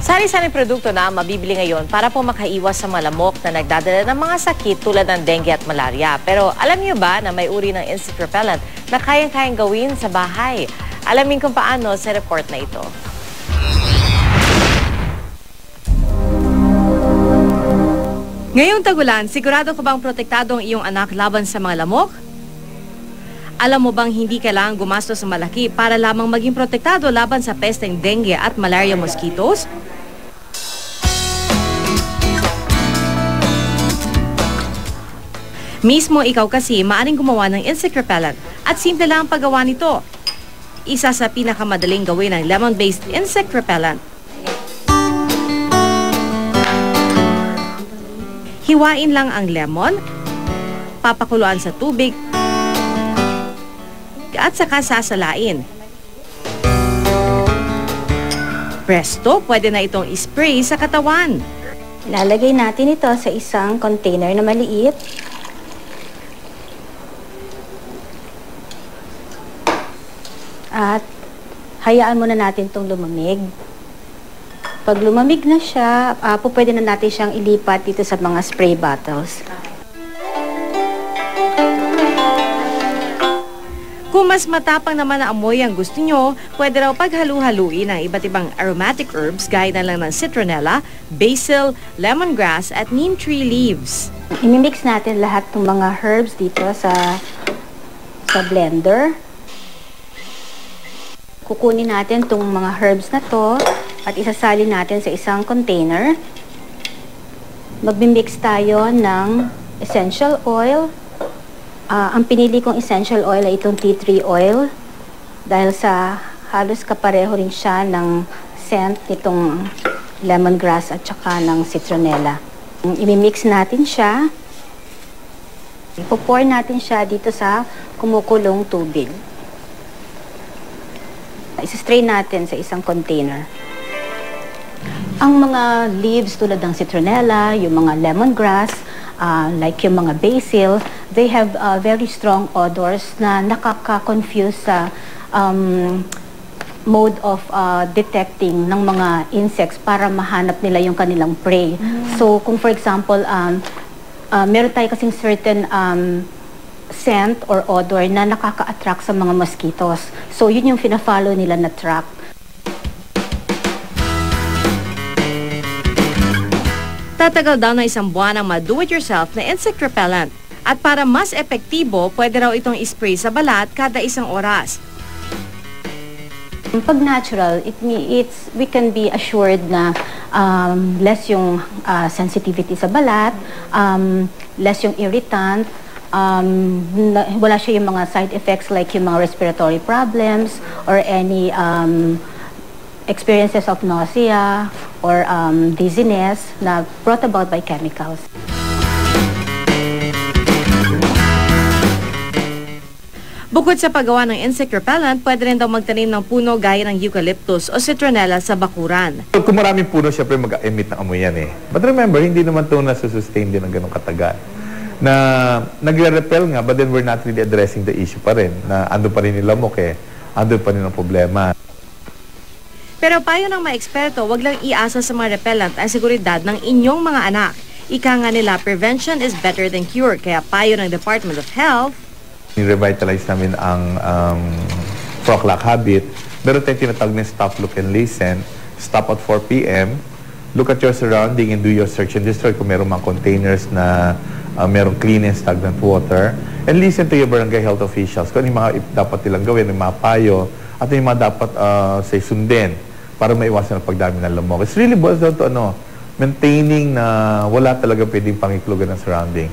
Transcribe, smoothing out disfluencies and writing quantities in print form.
Sari-saring produkto na mabibili ngayon para po makaiwas sa malamok na nagdadala ng mga sakit tulad ng dengue at malaria. Pero alam niyo ba na may uri ng insect repellent na kayang-kayang gawin sa bahay? Alamin kung paano sa report na ito. Ngayong tagulan, sigurado ka bang protektado ang iyong anak laban sa mga lamok? Alam mo bang hindi kailangang gumastos sa malaki para lamang maging protektado laban sa pesteng dengue at malaria mosquitoes? Mismo ikaw kasi maaring gumawa ng insect repellent at simple lang ang paggawa nito. Isa sa pinakamadaling gawin ng lemon-based insect repellent. Hiwain lang ang lemon, papakuluan sa tubig, at saka sasalain. Presto, pwede na itong spray sa katawan. Lalagay natin ito sa isang container na maliit. At hayaan muna natin itong lumamig. Pag lumamig na siya, pwede na natin siyang ilipat dito sa mga spray bottles. Kung mas matapang naman na amoy ang gusto nyo, pwede raw paghalu-haluin ang iba't ibang aromatic herbs gaya na lang ng citronella, basil, lemongrass at neem tree leaves. Imimix natin lahat ng mga herbs dito sa blender. Kukunin natin itong mga herbs na to at isasalin natin sa isang container. Magmimix tayo ng essential oil. Ang pinili kong essential oil ay itong tea tree oil dahil sa halos kapareho rin siya ng scent nitong lemongrass at saka ng citronella. Imimix natin siya. Ipo-pour natin siya dito sa kumukulong tubig. Isa-strain natin sa isang container. Ang mga leaves tulad ng citronella, yung mga lemongrass, like yung mga basil, they have very strong odors na nakaka-confuse sa mode of detecting ng mga insects para mahanap nila yung kanilang prey. So, kung for example, meron tayo kasing certain scent or odor na nakaka-attract sa mga mosquitoes. So, yun yung fina-follow nila na track. Tatagal daw ng isang buwan ang ma-do-it-yourself na insect repellent. At para mas epektibo, pwede raw itong spray sa balat kada isang oras. Pag natural, we can be assured na less yung sensitivity sa balat, less yung irritant, wala siya yung mga side effects like yung mga respiratory problems or any experiences of nausea or dizziness na brought about by chemicals. Bukod sa paggawa ng insect repellent, pwede rin daw magtanim ng puno gaya ng eucalyptus o citronella sa bakuran. Kung maraming puno, syempre mag-emit ng amoy yan eh. But remember, hindi naman ito nasusustain din ng ganong katagal. Na nagre-repel nga, but then we're not really addressing the issue pa rin. Na ando pa rin yung lamok eh. Ando pa rin ang problema. Pero payo ng mga eksperto, wag lang iasa sa mga repellent ang seguridad ng inyong mga anak. Ika nga nila, prevention is better than cure. Kaya payo ng Department of Health, Ni-revitalize namin ang frog lock habit. Meron tayong tinatawag na stop, look, and listen. Stop at 4 p.m. Look at your surrounding and do your search and destroy kung meron mga containers na merong clean and stagnant water. And listen to your barangay health officials. Kung ano yung mga dapat nilang gawin, yung mga payo, at yung mga dapat say, sundin para maiwasan ang pagdami ng lamok. It's really boils down to maintaining na wala talaga pwedeng pangiklugan ng surrounding.